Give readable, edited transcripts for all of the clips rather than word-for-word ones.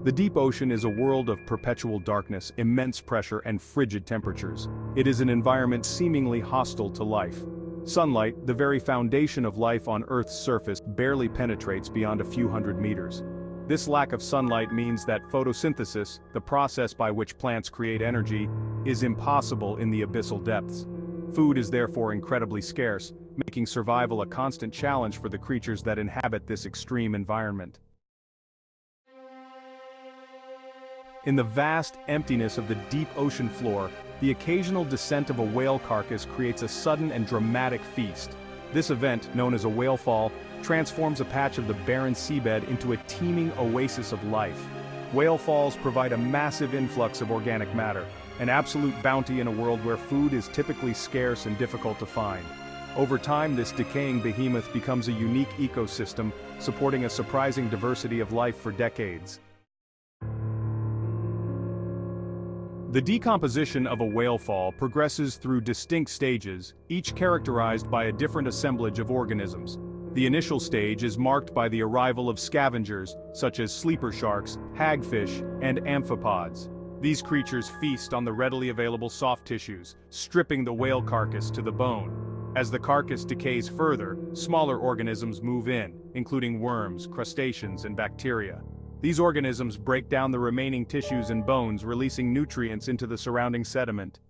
The deep ocean is a world of perpetual darkness, immense pressure, and frigid temperatures. It is an environment seemingly hostile to life. Sunlight, the very foundation of life on Earth's surface, barely penetrates beyond a few hundred meters. This lack of sunlight means that photosynthesis, the process by which plants create energy, is impossible in the abyssal depths. Food is therefore incredibly scarce, making survival a constant challenge for the creatures that inhabit this extreme environment. In the vast emptiness of the deep ocean floor, the occasional descent of a whale carcass creates a sudden and dramatic feast. This event, known as a whale fall, transforms a patch of the barren seabed into a teeming oasis of life. Whale falls provide a massive influx of organic matter, an absolute bounty in a world where food is typically scarce and difficult to find. Over time, this decaying behemoth becomes a unique ecosystem, supporting a surprising diversity of life for decades. The decomposition of a whale fall progresses through distinct stages, each characterized by a different assemblage of organisms. The initial stage is marked by the arrival of scavengers, such as sleeper sharks, hagfish, and amphipods. These creatures feast on the readily available soft tissues, stripping the whale carcass to the bone. As the carcass decays further, smaller organisms move in, including worms, crustaceans, and bacteria. These organisms break down the remaining tissues and bones, releasing nutrients into the surrounding sediment.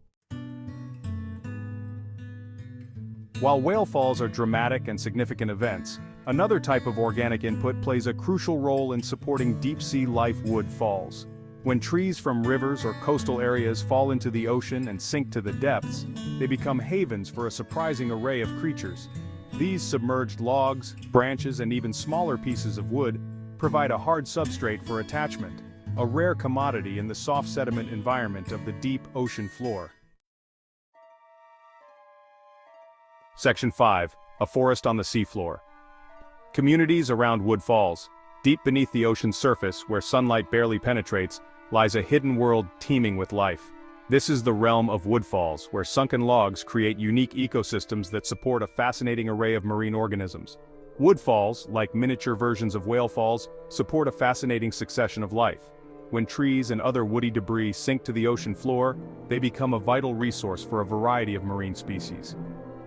While whale falls are dramatic and significant events, another type of organic input plays a crucial role in supporting deep-sea life: wood falls. When trees from rivers or coastal areas fall into the ocean and sink to the depths, they become havens for a surprising array of creatures. These submerged logs, branches, and even smaller pieces of wood provide a hard substrate for attachment, a rare commodity in the soft sediment environment of the deep ocean floor. Section 5. A forest on the seafloor. Communities around wood falls. Deep beneath the ocean's surface, where sunlight barely penetrates, lies a hidden world teeming with life. This is the realm of wood falls, where sunken logs create unique ecosystems that support a fascinating array of marine organisms. Wood falls, like miniature versions of whale falls, support a fascinating succession of life. When trees and other woody debris sink to the ocean floor, they become a vital resource for a variety of marine species.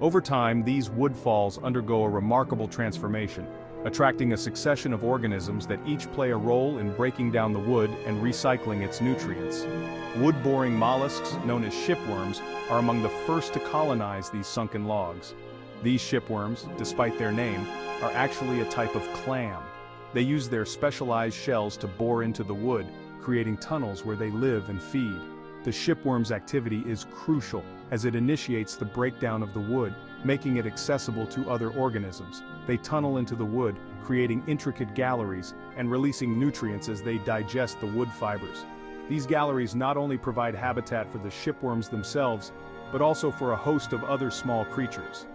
Over time, these wood falls undergo a remarkable transformation, attracting a succession of organisms that each play a role in breaking down the wood and recycling its nutrients. Wood-boring mollusks, known as shipworms, are among the first to colonize these sunken logs. These shipworms, despite their name, are actually a type of clam. They use their specialized shells to bore into the wood, creating tunnels where they live and feed. The shipworm's activity is crucial as it initiates the breakdown of the wood, making it accessible to other organisms. They tunnel into the wood, creating intricate galleries and releasing nutrients as they digest the wood fibers. These galleries not only provide habitat for the shipworms themselves, but also for a host of other small creatures.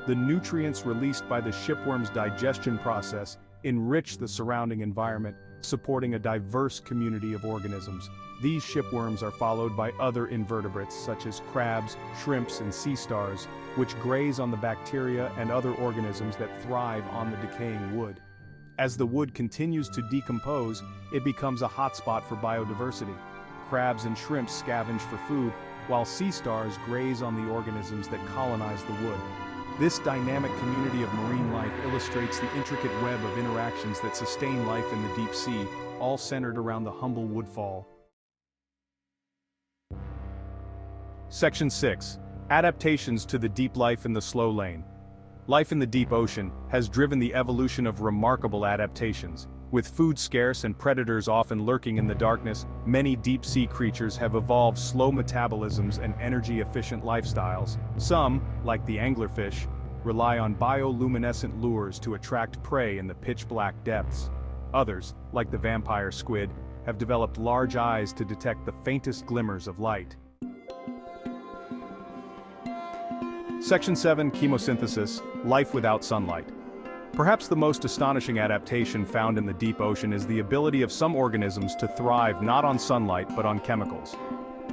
The nutrients released by the shipworm's digestion process enrich the surrounding environment, supporting a diverse community of organisms. These shipworms are followed by other invertebrates such as crabs, shrimps, and sea stars, which graze on the bacteria and other organisms that thrive on the decaying wood. As the wood continues to decompose, it becomes a hotspot for biodiversity. Crabs and shrimps scavenge for food, while sea stars graze on the organisms that colonize the wood. This dynamic community of marine life illustrates the intricate web of interactions that sustain life in the deep sea, all centered around the humble woodfall. Section 6. Adaptations to the deep life in the slow lane. Life in the deep ocean has driven the evolution of remarkable adaptations. With food scarce and predators often lurking in the darkness, many deep-sea creatures have evolved slow metabolisms and energy-efficient lifestyles. Some, like the anglerfish, rely on bioluminescent lures to attract prey in the pitch-black depths. Others, like the vampire squid, have developed large eyes to detect the faintest glimmers of light. Section 7. Chemosynthesis, life without sunlight. Perhaps the most astonishing adaptation found in the deep ocean is the ability of some organisms to thrive not on sunlight but on chemicals.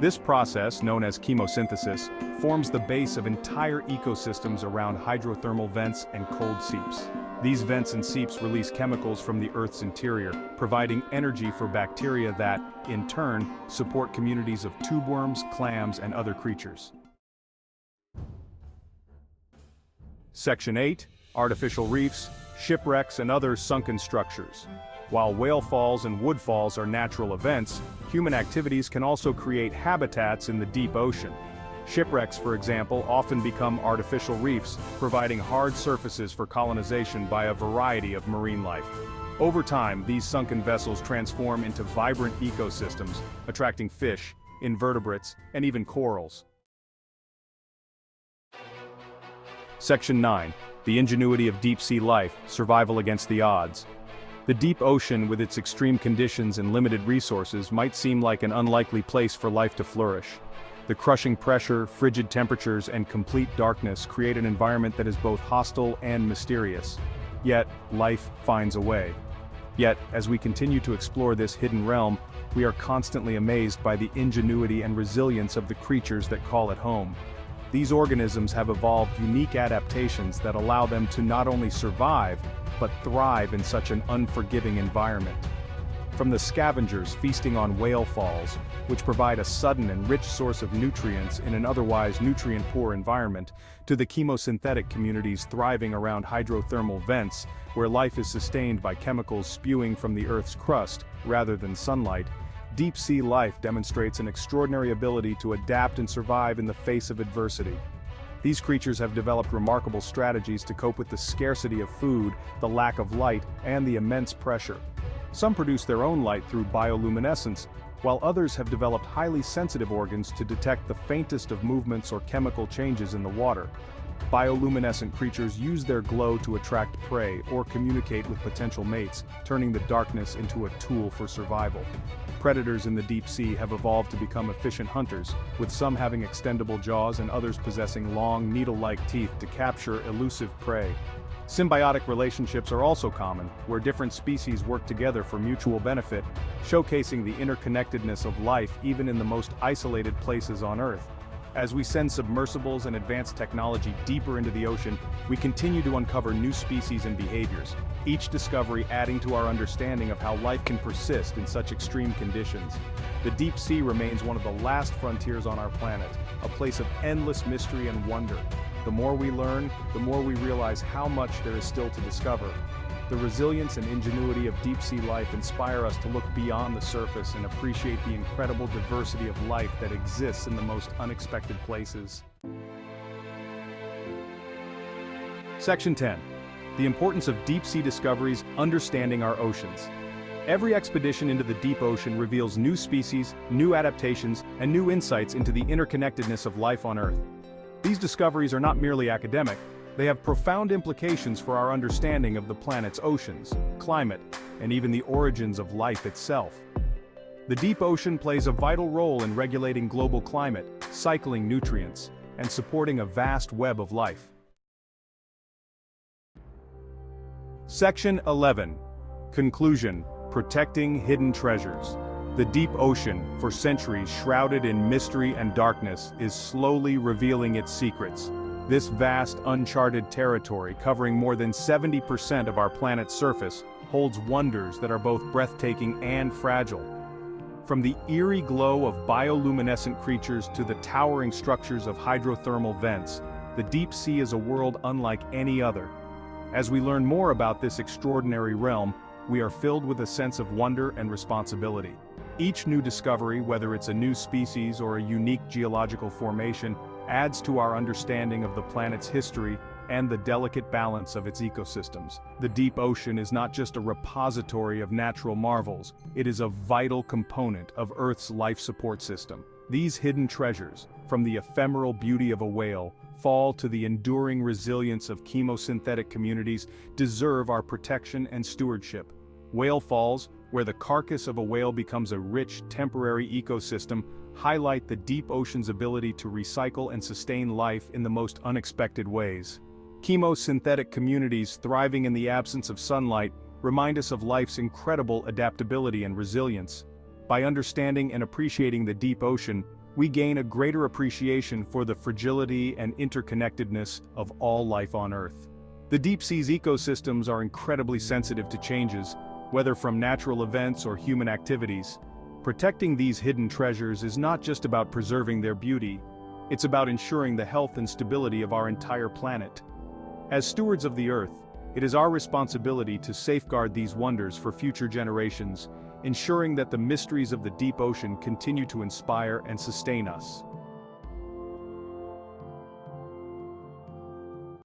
This process, known as chemosynthesis, forms the base of entire ecosystems around hydrothermal vents and cold seeps. These vents and seeps release chemicals from the Earth's interior, providing energy for bacteria that, in turn, support communities of tubeworms, clams, and other creatures. Section 8. Artificial reefs, shipwrecks, and other sunken structures. While whale falls and wood falls are natural events, human activities can also create habitats in the deep ocean. Shipwrecks, for example, often become artificial reefs, providing hard surfaces for colonization by a variety of marine life. Over time, these sunken vessels transform into vibrant ecosystems, attracting fish, invertebrates, and even corals. Section 9. The ingenuity of deep-sea life, survival against the odds. The deep ocean, with its extreme conditions and limited resources, might seem like an unlikely place for life to flourish. The crushing pressure, frigid temperatures, and complete darkness create an environment that is both hostile and mysterious. Yet, life finds a way. Yet, as we continue to explore this hidden realm, we are constantly amazed by the ingenuity and resilience of the creatures that call it home. These organisms have evolved unique adaptations that allow them to not only survive, but thrive in such an unforgiving environment. From the scavengers feasting on whale falls, which provide a sudden and rich source of nutrients in an otherwise nutrient-poor environment, to the chemosynthetic communities thriving around hydrothermal vents, where life is sustained by chemicals spewing from the Earth's crust, rather than sunlight, deep-sea life demonstrates an extraordinary ability to adapt and survive in the face of adversity. These creatures have developed remarkable strategies to cope with the scarcity of food, the lack of light, and the immense pressure. Some produce their own light through bioluminescence, while others have developed highly sensitive organs to detect the faintest of movements or chemical changes in the water. Bioluminescent creatures use their glow to attract prey or communicate with potential mates, turning the darkness into a tool for survival. Predators in the deep sea have evolved to become efficient hunters, with some having extendable jaws and others possessing long, needle-like teeth to capture elusive prey. Symbiotic relationships are also common, where different species work together for mutual benefit, showcasing the interconnectedness of life even in the most isolated places on Earth. As we send submersibles and advanced technology deeper into the ocean, we continue to uncover new species and behaviors, each discovery adding to our understanding of how life can persist in such extreme conditions. The deep sea remains one of the last frontiers on our planet, a place of endless mystery and wonder. The more we learn, the more we realize how much there is still to discover. The resilience and ingenuity of deep-sea life inspire us to look beyond the surface and appreciate the incredible diversity of life that exists in the most unexpected places. Section 10. The importance of deep-sea discoveries, understanding our oceans. Every expedition into the deep ocean reveals new species, new adaptations, and new insights into the interconnectedness of life on Earth. These discoveries are not merely academic, they have profound implications for our understanding of the planet's oceans, climate, and even the origins of life itself. The deep ocean plays a vital role in regulating global climate, cycling nutrients, and supporting a vast web of life. Section 11. Conclusion: Protecting Hidden Treasures. The deep ocean, for centuries shrouded in mystery and darkness, is slowly revealing its secrets. This vast, uncharted territory, covering more than 70% of our planet's surface, holds wonders that are both breathtaking and fragile. From the eerie glow of bioluminescent creatures to the towering structures of hydrothermal vents, the deep sea is a world unlike any other. As we learn more about this extraordinary realm, we are filled with a sense of wonder and responsibility. Each new discovery, whether it's a new species or a unique geological formation, adds to our understanding of the planet's history and the delicate balance of its ecosystems. The deep ocean is not just a repository of natural marvels, it is a vital component of Earth's life support system. These hidden treasures, from the ephemeral beauty of a whale, fall to the enduring resilience of chemosynthetic communities, deserve our protection and stewardship. Whale falls, where the carcass of a whale becomes a rich, temporary ecosystem, highlight the deep ocean's ability to recycle and sustain life in the most unexpected ways. Chemosynthetic communities thriving in the absence of sunlight remind us of life's incredible adaptability and resilience. By understanding and appreciating the deep ocean, we gain a greater appreciation for the fragility and interconnectedness of all life on Earth. The deep sea's ecosystems are incredibly sensitive to changes, whether from natural events or human activities. Protecting these hidden treasures is not just about preserving their beauty, it's about ensuring the health and stability of our entire planet. As stewards of the Earth, it is our responsibility to safeguard these wonders for future generations, ensuring that the mysteries of the deep ocean continue to inspire and sustain us.